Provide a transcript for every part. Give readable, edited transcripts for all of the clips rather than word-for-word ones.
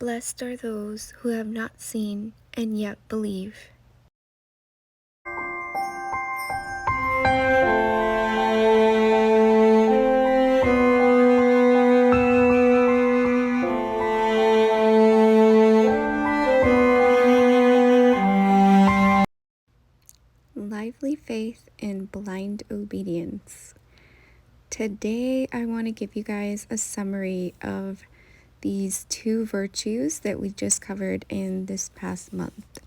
Blessed are those who have not seen and yet believe. Lively faith and blind obedience. Today, I want to give you guys a summary of these two virtues that we just covered in this past month.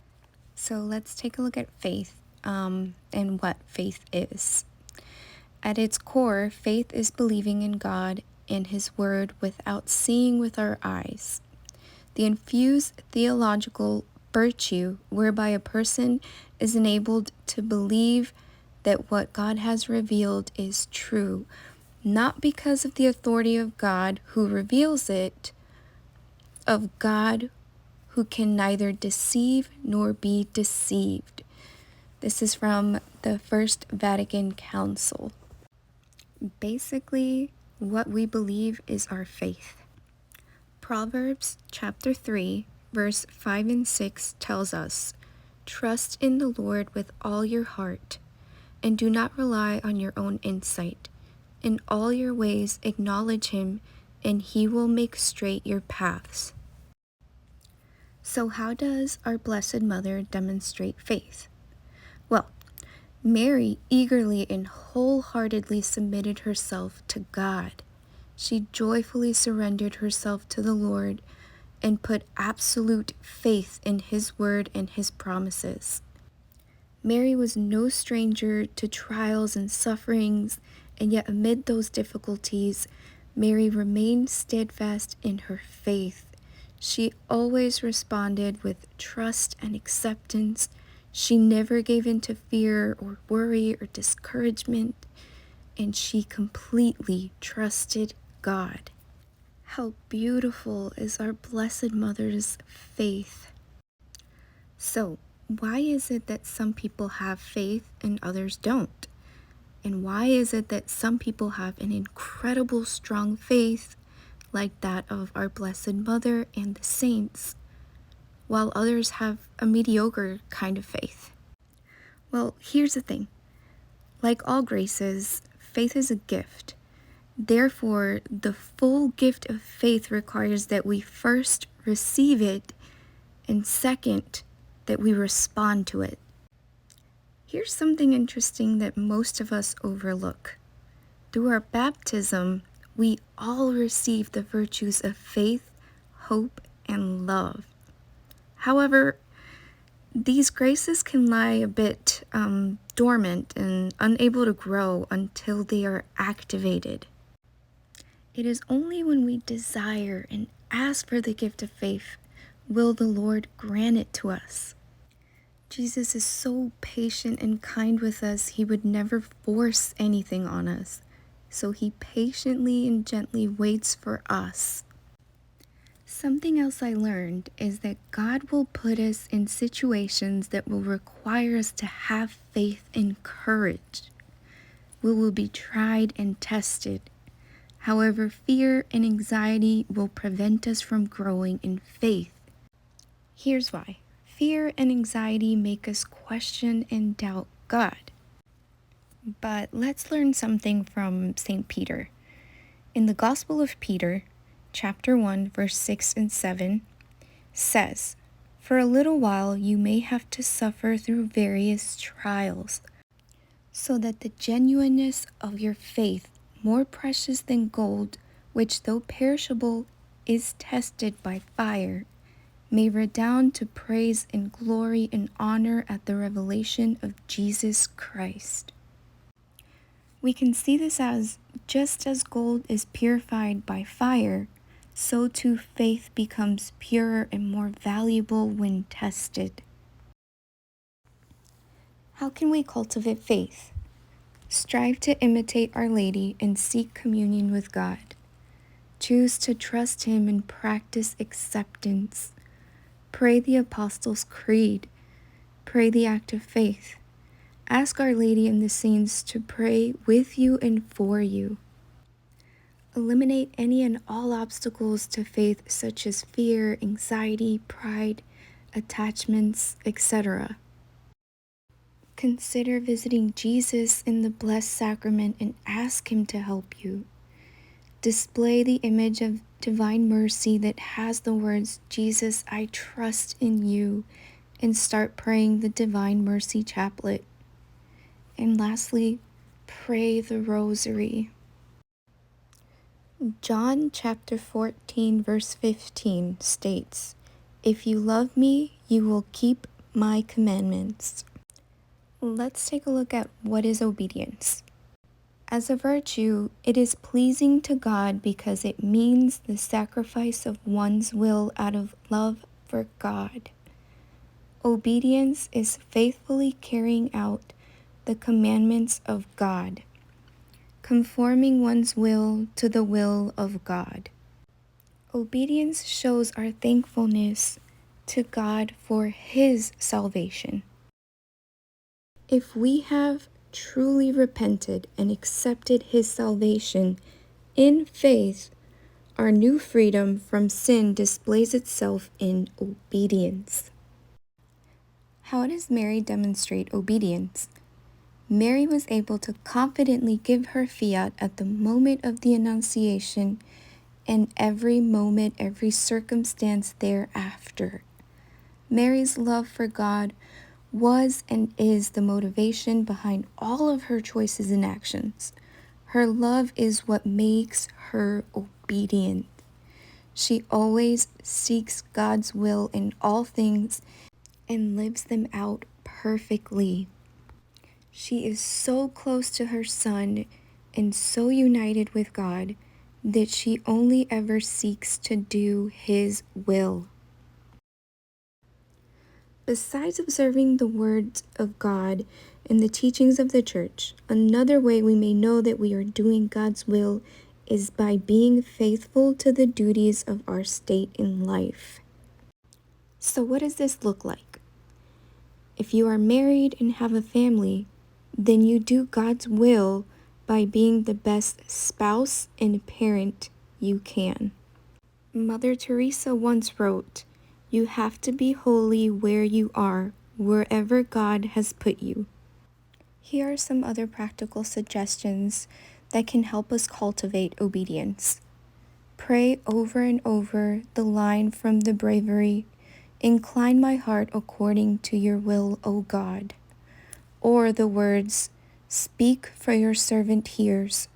So let's take a look at faith and what faith is. At its core, faith is believing in God and His Word without seeing with our eyes. The infused theological virtue whereby a person is enabled to believe that what God has revealed is true, not because of the authority of God who reveals it, of God who can neither deceive nor be deceived. This is from the First Vatican Council. Basically, what we believe is our faith. Proverbs chapter 3, verse 5 and 6 tells us, "Trust in the Lord with all your heart, and do not rely on your own insight. In all your ways acknowledge Him, and He will make straight your paths." So how does our Blessed Mother demonstrate faith? Well, Mary eagerly and wholeheartedly submitted herself to God. She joyfully surrendered herself to the Lord and put absolute faith in His word and His promises. Mary was no stranger to trials and sufferings, and yet amid those difficulties, Mary remained steadfast in her faith. She always responded with trust and acceptance. She never gave in to fear or worry or discouragement, and she completely trusted God. How beautiful is our Blessed Mother's faith. So, why is it that some people have faith and others don't? And why is it that some people have an incredible strong faith like that of our Blessed Mother and the saints, while others have a mediocre kind of faith? Well, here's the thing. Like all graces, faith is a gift. Therefore, the full gift of faith requires that we first receive it, and second, that we respond to it. Here's something interesting that most of us overlook. Through our baptism, we all receive the virtues of faith, hope, and love. However, these graces can lie a bit dormant and unable to grow until they are activated. It is only when we desire and ask for the gift of faith will the Lord grant it to us. Jesus is so patient and kind with us, He would never force anything on us. So He patiently and gently waits for us. Something else I learned is that God will put us in situations that will require us to have faith and courage. We will be tried and tested. However, fear and anxiety will prevent us from growing in faith. Here's why. Fear and anxiety make us question and doubt God. But let's learn something from St. Peter. In the Gospel of Peter, chapter 1, verse 6 and 7, says, "For a little while you may have to suffer through various trials, so that the genuineness of your faith, more precious than gold, which though perishable is tested by fire, may redound to praise and glory and honor at the revelation of Jesus Christ." We can see this as just as gold is purified by fire, so too faith becomes purer and more valuable when tested. How can we cultivate faith? Strive to imitate Our Lady and seek communion with God. Choose to trust Him and practice acceptance. Pray the Apostles' Creed. Pray the Act of Faith. Ask Our Lady and the saints to pray with you and for you. Eliminate any and all obstacles to faith, such as fear, anxiety, pride, attachments, etc. Consider visiting Jesus in the Blessed Sacrament and ask Him to help you. Display the image of divine mercy that has the words, "Jesus, I trust in you," and start praying the Divine Mercy Chaplet. And lastly, pray the Rosary. John chapter 14, verse 15 states, "If you love me, you will keep my commandments." Let's take a look at what is obedience. As a virtue, it is pleasing to God because it means the sacrifice of one's will out of love for God. Obedience is faithfully carrying out the commandments of God, conforming one's will to the will of God. Obedience shows our thankfulness to God for His salvation. If we have truly repented and accepted His salvation in faith, our new freedom from sin displays itself in obedience. How does Mary demonstrate obedience? Mary was able to confidently give her fiat at the moment of the Annunciation and every moment, every circumstance thereafter. Mary's love for God was and is the motivation behind all of her choices and actions. Her love is what makes her obedient. She always seeks God's will in all things and lives them out perfectly. She is so close to her Son and so united with God that she only ever seeks to do His will. Besides observing the words of God and the teachings of the Church, another way we may know that we are doing God's will is by being faithful to the duties of our state in life. So what does this look like? If you are married and have a family, then you do God's will by being the best spouse and parent you can. Mother Teresa once wrote, "You have to be holy where you are, wherever God has put you." Here are some other practical suggestions that can help us cultivate obedience. Pray over and over the line from the Breviary, "Incline my heart according to your will, O God." Or the words, "Speak, for your servant hears."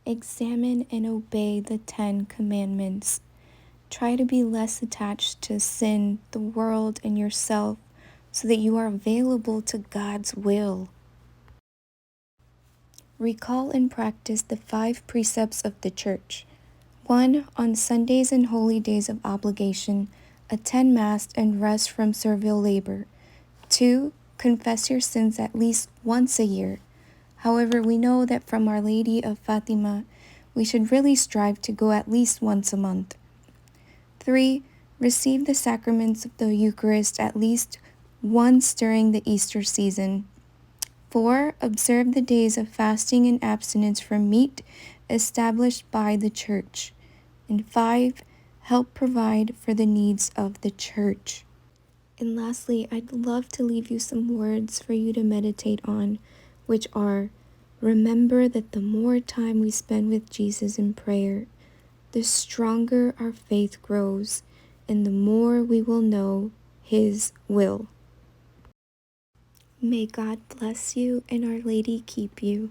Examine and obey the 10 Commandments. Try to be less attached to sin, the world, and yourself so that you are available to God's will. Recall and practice the 5 precepts of the Church. 1. On Sundays and holy days of obligation, attend Mass and rest from servile labor. 2. Confess your sins at least once a year. However, we know that from Our Lady of Fatima, we should really strive to go at least once a month. 3. Receive the sacraments of the Eucharist at least once during the Easter season. 4. Observe the days of fasting and abstinence from meat established by the Church. And 5. Help provide for the needs of the Church. And lastly, I'd love to leave you some words for you to meditate on, which are, remember that the more time we spend with Jesus in prayer, the stronger our faith grows, and the more we will know His will. May God bless you and Our Lady keep you.